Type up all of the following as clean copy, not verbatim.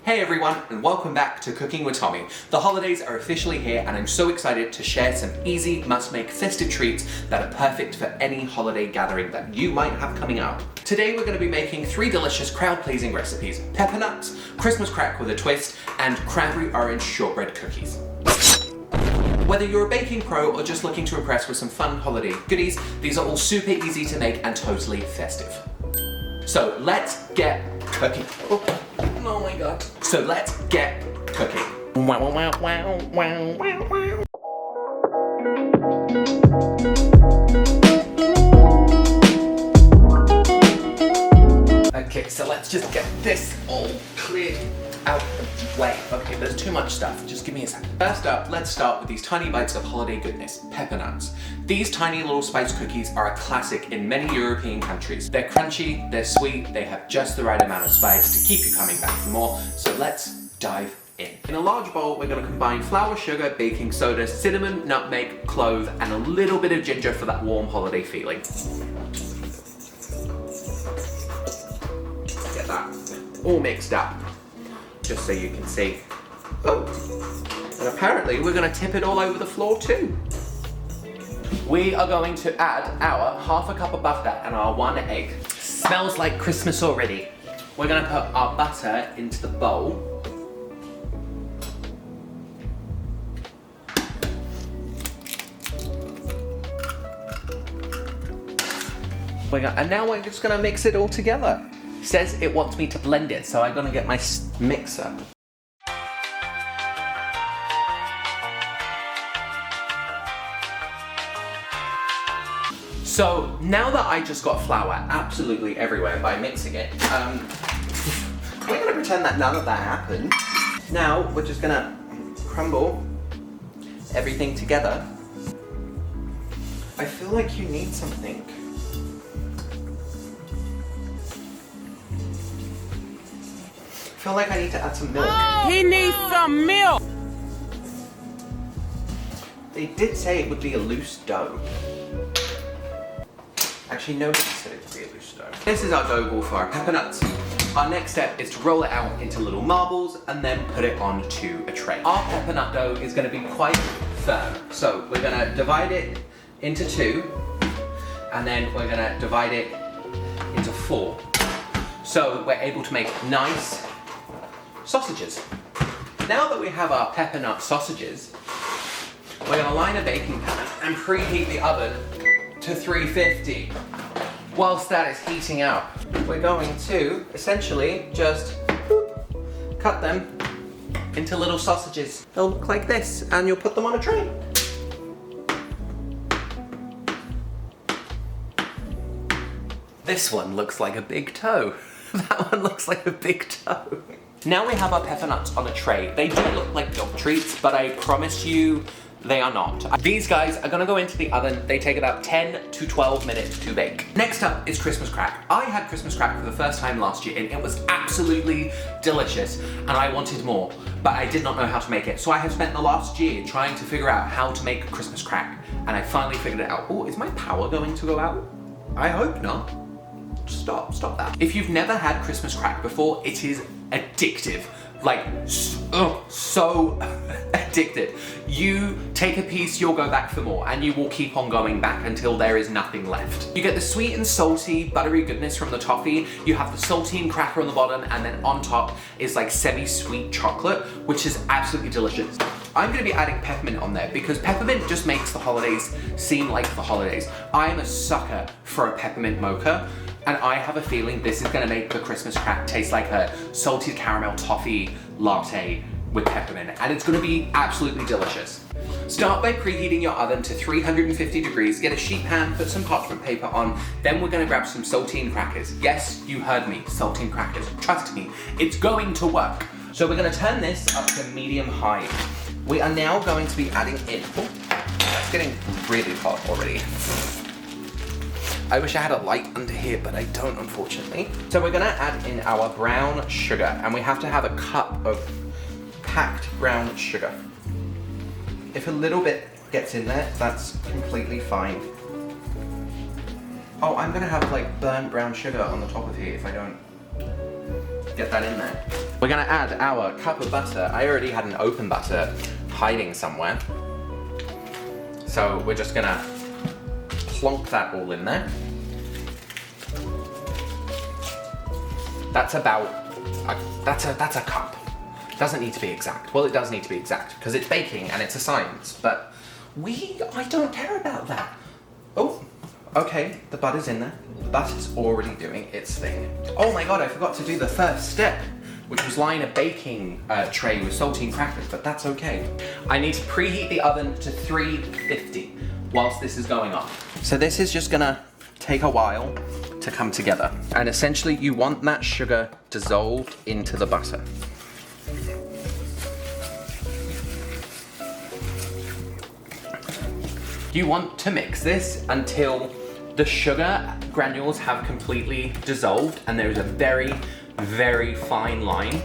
Hey everyone, and welcome back to Cooking with Tommy. The holidays are officially here and I'm so excited to share some easy, must-make festive treats that are perfect for any holiday gathering that you might have coming up. Today we're going to be making 3 delicious crowd-pleasing recipes: Peppernuts, Christmas Crack with a twist, and Cranberry Orange Shortbread Cookies. Whether you're a baking pro or just looking to impress with some fun holiday goodies, these are all super easy to make and totally festive. So let's get cooking. Oh my god. So let's get cooking. Wow, wow, wow, wow, wow, wow. Okay, so let's just get this all cleared out of the way. Okay, there's too much stuff. Just give me a second. First up, let's start with these tiny bites of holiday goodness, Peppernuts. These tiny little spice cookies are a classic in many European countries. They're crunchy, they're sweet, they have just the right amount of spice to keep you coming back for more. So let's dive in. In a large bowl, we're going to combine flour, sugar, baking soda, cinnamon, nutmeg, clove, and a little bit of ginger for that warm holiday feeling. Get that all mixed up, just so you can see. Oh, and apparently we're going to tip it all over the floor too. We are going to add our ½ cup of butter and our 1 egg. Smells like Christmas already. We're going to put our butter into the bowl. And now we're just going to mix it all together. It says it wants me to blend it, so I'm going to get my mixer. So now that I just got flour absolutely everywhere by mixing it, we're going to pretend that none of that happened. Now we're just going to crumble everything together. I feel like you need something. I feel like I need to add some milk. Oh, he needs some milk! They did say it would be a loose dough. Actually, nobody said it would be a loose dough. This is our dough ball for our peppernuts. Our next step is to roll it out into little marbles and then put it onto a tray. Our peppernut dough is going to be quite firm. So we're going to divide it into 2 and then we're going to divide it into 4. So we're able to make nice sausages. Now that we have our peppernut sausages, we're going to line a baking pan and preheat the oven to 350. Whilst that is heating up, we're going to essentially just cut them into little sausages. They'll look like this, and you'll put them on a tray. This one looks like a big toe. That one looks like a big toe. Now we have our peppernuts on a tray. They do look like dog treats, but I promise you, they are not. These guys are gonna go into the oven. They take about 10 to 12 minutes to bake. Next up is Christmas Crack. I had Christmas Crack for the first time last year and it was absolutely delicious and I wanted more, but I did not know how to make it. So I have spent the last year trying to figure out how to make Christmas Crack and I finally figured it out. Oh, is my power going to go out? I hope not. Stop that. If you've never had Christmas Crack before, it is addictive. Like, so addictive. You take a piece, you'll go back for more, and you will keep on going back until there is nothing left. You get the sweet and salty, buttery goodness from the toffee, you have the saltine cracker on the bottom, and then on top is like semi-sweet chocolate, which is absolutely delicious. I'm gonna be adding peppermint on there because peppermint just makes the holidays seem like the holidays. I am a sucker for a peppermint mocha, and I have a feeling this is gonna make the Christmas Crack taste like a salted caramel toffee latte with peppermint, and it's gonna be absolutely delicious. Start by preheating your oven to 350 degrees, get a sheet pan, put some parchment paper on, then we're gonna grab some saltine crackers. Yes, you heard me, saltine crackers. Trust me, it's going to work. So we're gonna turn this up to medium-high. We are now going to be adding in, it's getting really hot already. I wish I had a light under here, but I don't, unfortunately. So we're gonna add in our brown sugar, and we have to have a cup of packed brown sugar. If a little bit gets in there, that's completely fine. Oh, I'm gonna have like burnt brown sugar on the top of here if I don't get that in there. We're gonna add our cup of butter. I already had an open butter hiding somewhere. So we're just gonna plonk that all in there. That's about, that's a cup. Doesn't need to be exact. Well, it does need to be exact because it's baking and it's a science, but I don't care about that. Oh, okay, the butter's in there. The butter's already doing its thing. Oh my God, I forgot to do the first step, which was line a baking tray with saltine crackers, but that's okay. I need to preheat the oven to 350 whilst this is going on. So this is just gonna take a while to come together. And essentially you want that sugar dissolved into the butter. You want to mix this until the sugar granules have completely dissolved, and there's a very, very fine line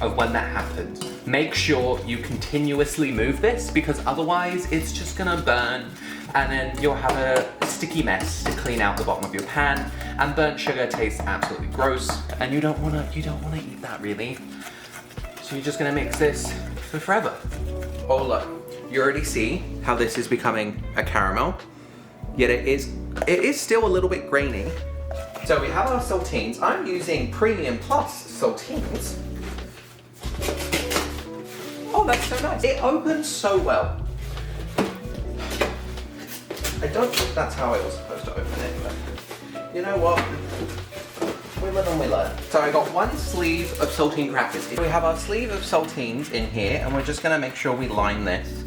of when that happens. Make sure you continuously move this because otherwise it's just gonna burn and then you'll have a sticky mess to clean out the bottom of your pan, and burnt sugar tastes absolutely gross and you don't wanna eat that really. So you're just gonna mix this for forever. Oh look, you already see how this is becoming a caramel, yet it is still a little bit grainy. So we have our saltines. I'm using Premium Plus saltines. Oh, that's so nice. It opens so well. I don't think that's how I was supposed to open it, but you know what? We live and we learn. So I got one sleeve of saltine crackers. We have our sleeve of saltines in here, and we're just gonna make sure we line this.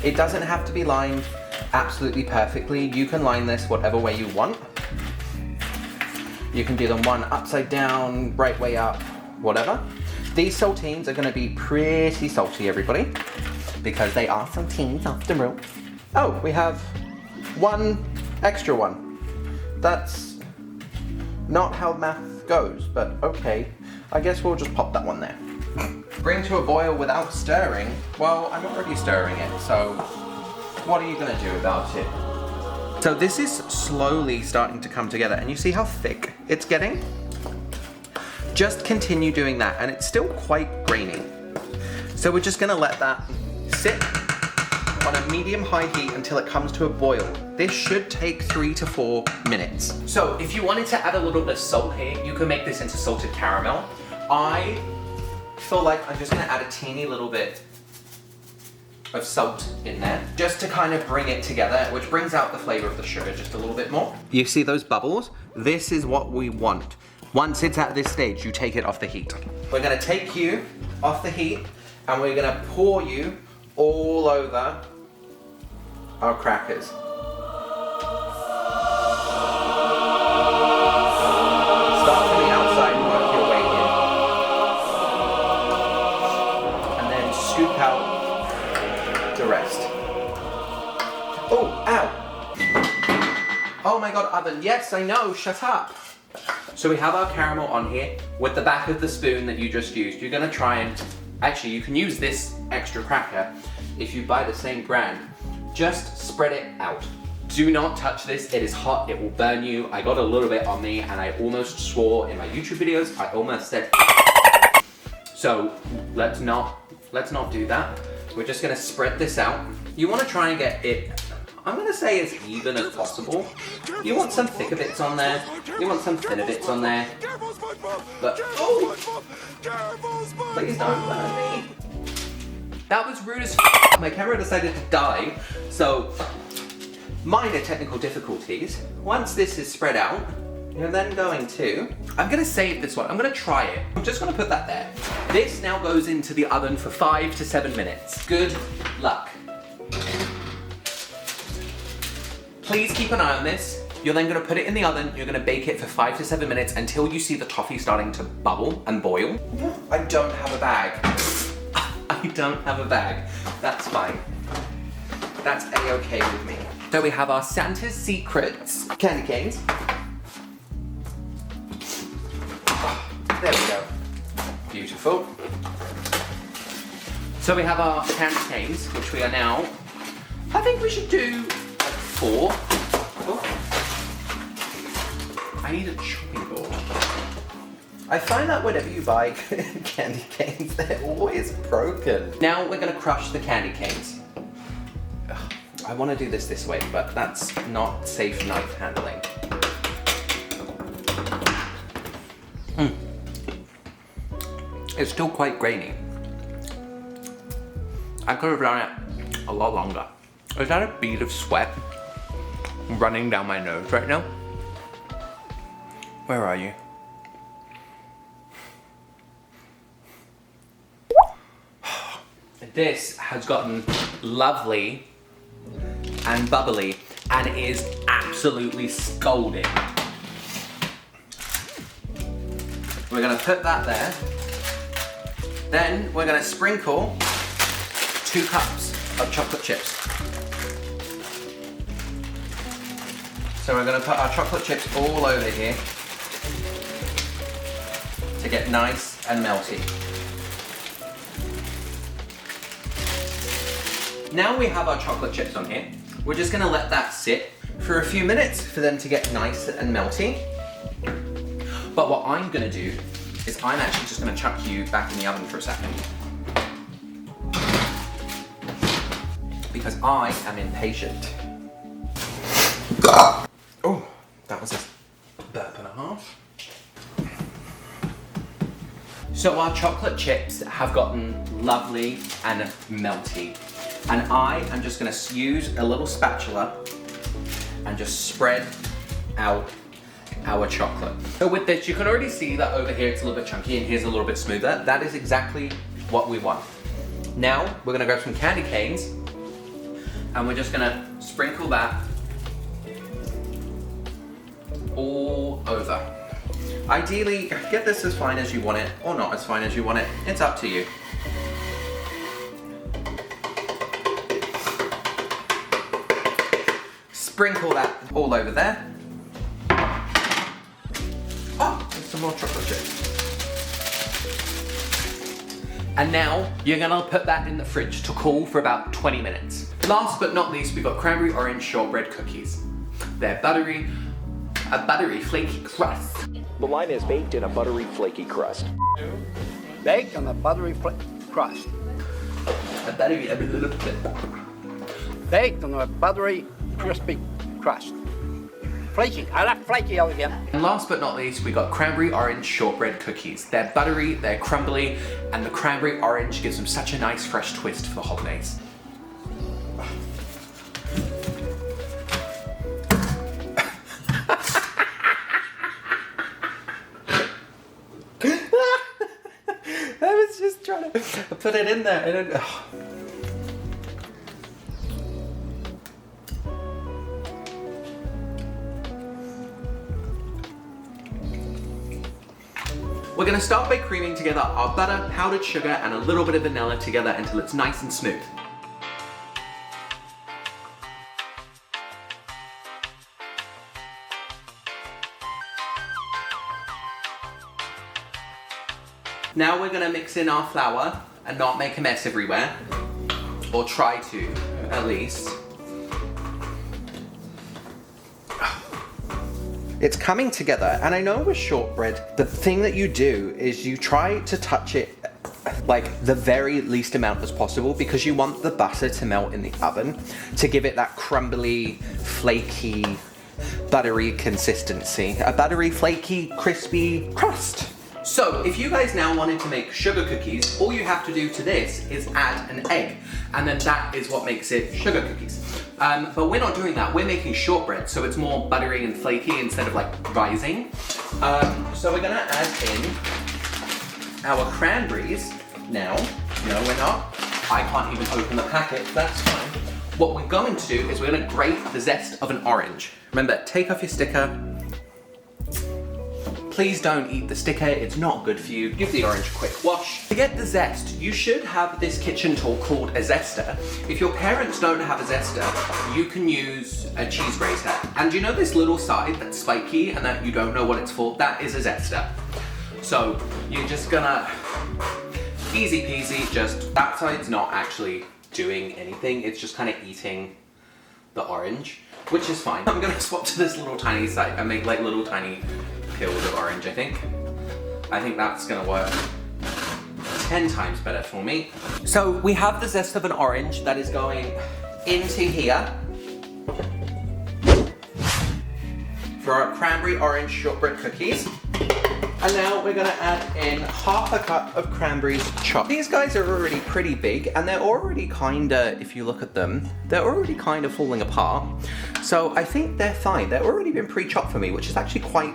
It doesn't have to be lined absolutely perfectly. You can line this whatever way you want. You can do them one upside down, right way up, whatever. These saltines are gonna be pretty salty, everybody, because they are saltines after all. Oh, we have one extra one. That's not how math goes, but okay. I guess we'll just pop that one there. Bring to a boil without stirring. Well, I'm already stirring it, so what are you gonna do about it? So this is slowly starting to come together, and you see how thick it's getting? Just continue doing that, and it's still quite grainy. So we're just gonna let that sit on a medium-high heat until it comes to a boil. This should take 3 to 4 minutes. So if you wanted to add a little bit of salt here, you can make this into salted caramel. I feel like I'm just gonna add a teeny little bit of salt in there, just to kind of bring it together, which brings out the flavor of the sugar just a little bit more. You see those bubbles? This is what we want. Once it's at this stage, you take it off the heat. We're gonna take you off the heat, and we're gonna pour you all over our crackers. Start from the outside and work your way in. And then scoop out the rest. Oh, ow! Oh my God, oven. Yes, I know, shut up. So we have our caramel on here with the back of the spoon that you just used. You're gonna try and, actually you can use this extra cracker if you buy the same brand. Just spread it out. Do not touch this, it is hot, it will burn you. I got a little bit on me and I almost swore in my YouTube videos. I almost said so let's not do that. We're just gonna spread this out. You wanna try and get it, I'm gonna say as even as possible. You want some thicker bits on there, you want some thinner bits on there. But, oh! Please don't burn me. That was rude as f***. My camera decided to die, so minor technical difficulties. Once this is spread out, you're then going to, I'm gonna save this one, I'm gonna try it. I'm just gonna put that there. This now goes into the oven for 5 to 7 minutes. Good luck. Please keep an eye on this. You're then gonna put it in the oven, you're gonna bake it for 5 to 7 minutes until you see the toffee starting to bubble and boil. I don't have a bag. I don't have a bag. That's fine. That's a-okay with me. So we have our Santa's Secrets candy canes. There we go. Beautiful. So we have our candy canes, which we are now, I think we should do like 4. Oh. I need a chopping board. I find that whenever you buy candy canes, they're always broken. Now we're gonna crush the candy canes. Ugh, I wanna do this way, but that's not safe knife handling. It's still quite grainy. I could have done it a lot longer. Is that a bead of sweat running down my nose right now? Where are you? This has gotten lovely and bubbly and is absolutely scalding. We're gonna put that there. Then we're gonna sprinkle 2 cups of chocolate chips. So we're gonna put our chocolate chips all over here to get nice and melty. Now we have our chocolate chips on here. We're just gonna let that sit for a few minutes for them to get nice and melty. But what I'm gonna do is I'm actually just gonna chuck you back in the oven for a second. Because I am impatient. Oh, that was a burp and a half. So our chocolate chips have gotten lovely and melty. And I am just gonna use a little spatula and just spread out our chocolate. So with this, you can already see that over here it's a little bit chunky and here's a little bit smoother. That is exactly what we want. Now, we're gonna grab some candy canes and we're just gonna sprinkle that all over. Ideally, get this as fine as you want it or not as fine as you want it. It's up to you. Sprinkle that all over there. Oh, there's some more chocolate chips. And now you're gonna put that in the fridge to cool for about 20 minutes. Last but not least, we've got Cranberry Orange Shortbread Cookies. They're a buttery flaky crust. The line is baked in a buttery flaky crust. Baked on a buttery crust. A buttery, a little bit. Baked on a buttery crispy crust. Flaky. I like flaky again. And last but not least, we got Cranberry Orange Shortbread Cookies. They're buttery, they're crumbly, and the cranberry orange gives them such a nice fresh twist for the holidays. I was just trying to put it in there and then, We're gonna start by creaming together our butter, powdered sugar, and a little bit of vanilla together until it's nice and smooth. Now we're gonna mix in our flour and not make a mess everywhere, or try to, at least. It's coming together, and I know with shortbread, the thing that you do is you try to touch it like the very least amount as possible because you want the butter to melt in the oven to give it that crumbly, flaky, buttery consistency. A buttery, flaky, crispy crust. So, if you guys now wanted to make sugar cookies, all you have to do to this is add an egg, and then that is what makes it sugar cookies. But we're not doing that, we're making shortbread, so it's more buttery and flaky instead of like rising. So we're gonna add in our cranberries now. No, we're not. I can't even open the packet, that's fine. What we're going to do is we're gonna grate the zest of an orange. Remember, take off your sticker. Please don't eat the sticker, it's not good for you. Give the orange a quick wash. To get the zest, you should have this kitchen tool called a zester. If your parents don't have a zester, you can use a cheese grater. And you know this little side that's spiky and that you don't know what it's for? That is a zester. So you're just gonna, easy peasy, just that side's not actually doing anything, it's just kind of eating the orange, which is fine. I'm gonna swap to this little tiny side and make like little tiny pills of orange, I think. I think that's gonna work 10 times better for me. So we have the zest of an orange that is going into here for our Cranberry Orange Shortbread Cookies. And now we're gonna add in half a cup of cranberries chopped. These guys are already pretty big and they're already kinda, if you look at them, they're already kind of falling apart. So I think they're fine. They've already been pre-chopped for me, which is actually quite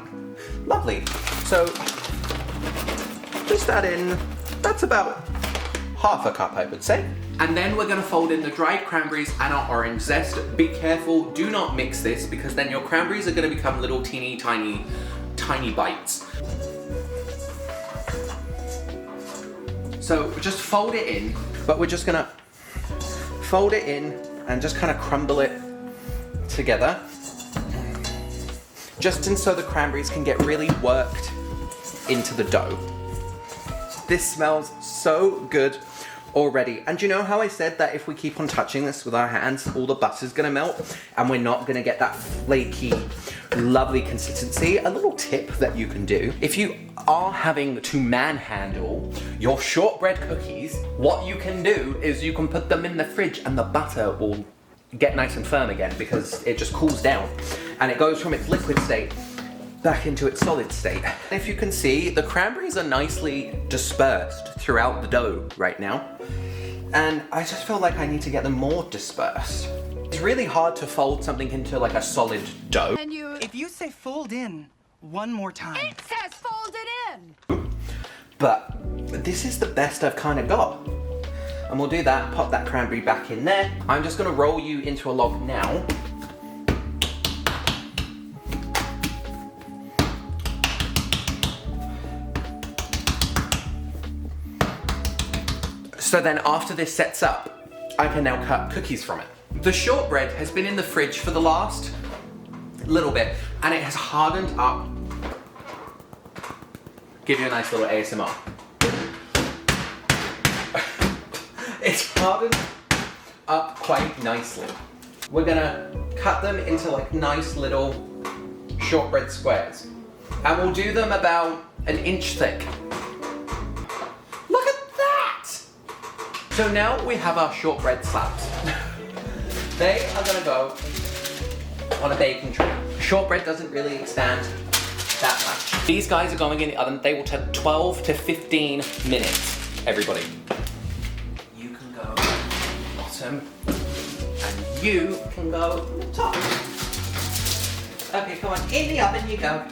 lovely. So just add in, that's about half a cup, I would say. And then we're gonna fold in the dried cranberries and our orange zest. Be careful, do not mix this because then your cranberries are gonna become little teeny tiny bites. So just fold it in, but we're just gonna fold it in and just kind of crumble it together. Just so the cranberries can get really worked into the dough. This smells so good already. And you know how I said that if we keep on touching this with our hands, all the butter's gonna melt and we're not gonna get that flaky, lovely consistency? A little tip that you can do, if you are having to manhandle your shortbread cookies, what you can do is you can put them in the fridge and the butter will get nice and firm again because it just cools down and it goes from its liquid state back into its solid state. If you can see, the cranberries are nicely dispersed throughout the dough right now. And I just feel like I need to get them more dispersed. It's really hard to fold something into like a solid dough. And If you say fold in one more time. it says folded in. But this is the best I've kind of got. And we'll do that, pop that cranberry back in there. I'm just gonna roll you into a log now. So then after this sets up, I can now cut cookies from it. The shortbread has been in the fridge for the last little bit and it has hardened up. Give you a nice little ASMR. It's hardened up quite nicely. We're gonna cut them into like nice little shortbread squares. And we'll do them about an inch thick. Look at that! So now we have our shortbread slabs. They are gonna go on a baking tray. Shortbread doesn't really expand that much. These guys are going in the oven. They will take 12 to 15 minutes, everybody. You can go bottom, and you can go top. Okay, come on, in the oven you go.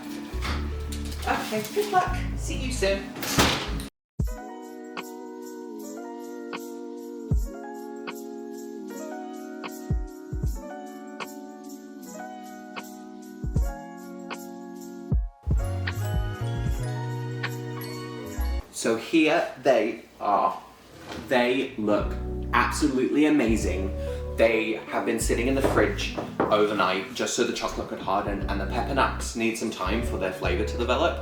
Okay, good luck. See you soon. So here they are. They look absolutely amazing. They have been sitting in the fridge overnight just so the chocolate could harden and the peppernuts need some time for their flavor to develop.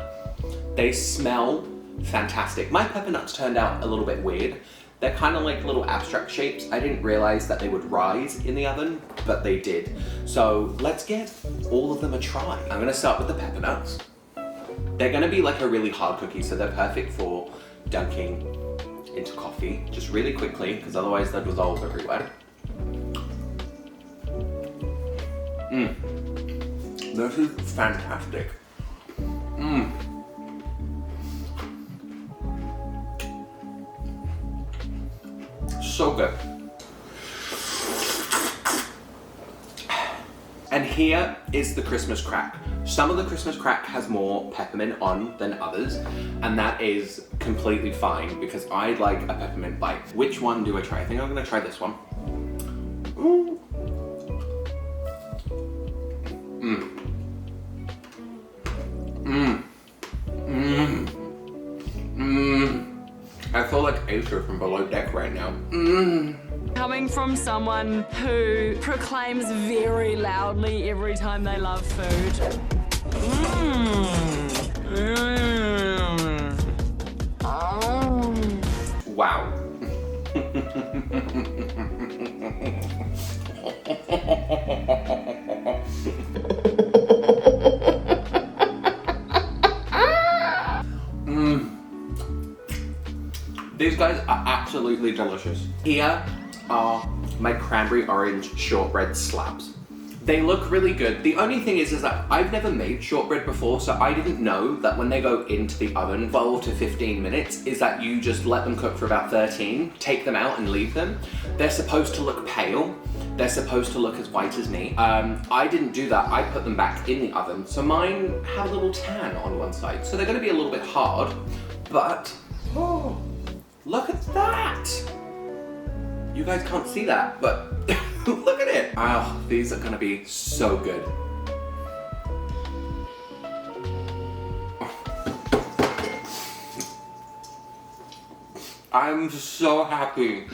They smell fantastic. My peppernuts turned out a little bit weird. They're kind of like little abstract shapes. I didn't realize that they would rise in the oven, but they did. So let's give all of them a try. I'm gonna start with the peppernuts. They're gonna be like a really hard cookie, so they're perfect for dunking into coffee just really quickly, because otherwise they'd dissolve everywhere. This is fantastic. So good. And here is the Christmas crack. Some of the Christmas crack has more peppermint on than others, and that is completely fine because I like a peppermint bite. Which one do I try? I think I'm gonna try this one. Ooh. I feel like Acer from Below Deck right now. Coming from someone who proclaims very loudly every time they love food. Wow. guys are absolutely delicious. Here are my Cranberry Orange Shortbread slabs. They look really good. The only thing is that I've never made shortbread before, so I didn't know that when they go into the oven 12 to 15 minutes, is that you just let them cook for about 13, take them out and leave them. They're supposed to look pale. They're supposed to look as white as me. I didn't do that. I put them back in the oven. So mine have a little tan on one side. So they're gonna be a little bit hard, but, oh, look at that. You guys can't see that, but look at it. Oh, these are gonna be so good. I'm so happy.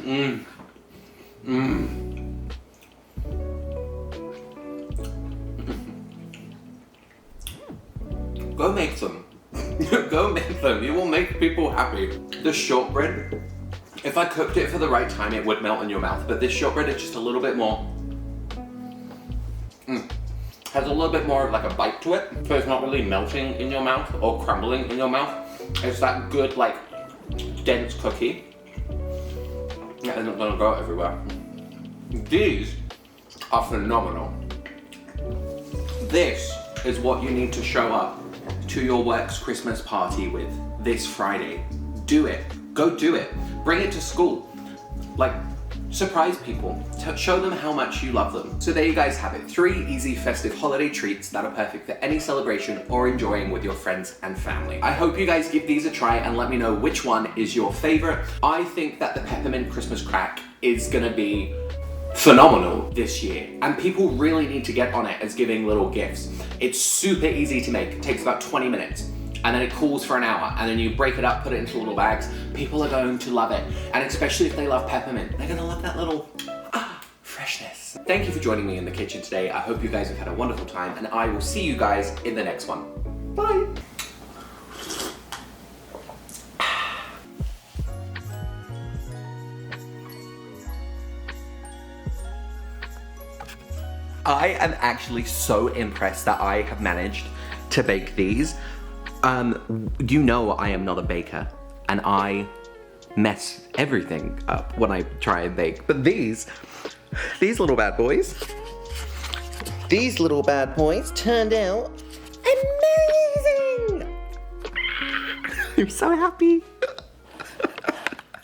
Go make them. Go make them. You will make people happy. The shortbread, if I cooked it for the right time, it would melt in your mouth. But this shortbread is just a little bit more, has a little bit more of like a bite to it. So it's not really melting in your mouth or crumbling in your mouth. It's that good, like, dense cookie. That isn't gonna go everywhere. These are phenomenal. This is what you need to show up to your work's Christmas party with this Friday. Do it. Go do it. Bring it to school. Like, surprise people. Show them how much you love them. So there you guys have it. 3 easy festive holiday treats that are perfect for any celebration or enjoying with your friends and family. I hope you guys give these a try and let me know which one is your favorite. I think that the Peppermint Christmas Crack is gonna be phenomenal this year, and people really need to get on it as giving little gifts. It's super easy to make. It takes about 20 minutes. And then it cools for an hour, and then you break it up, put it into little bags. People are going to love it, and especially if they love peppermint, they're gonna love that little freshness. Thank you for joining me in the kitchen today. I hope you guys have had a wonderful time, and I will see you guys in the next one. Bye. I am actually so impressed that I have managed to bake these. You know I am not a baker, and I mess everything up when I try and bake. But these little bad boys, turned out amazing! I'm so happy.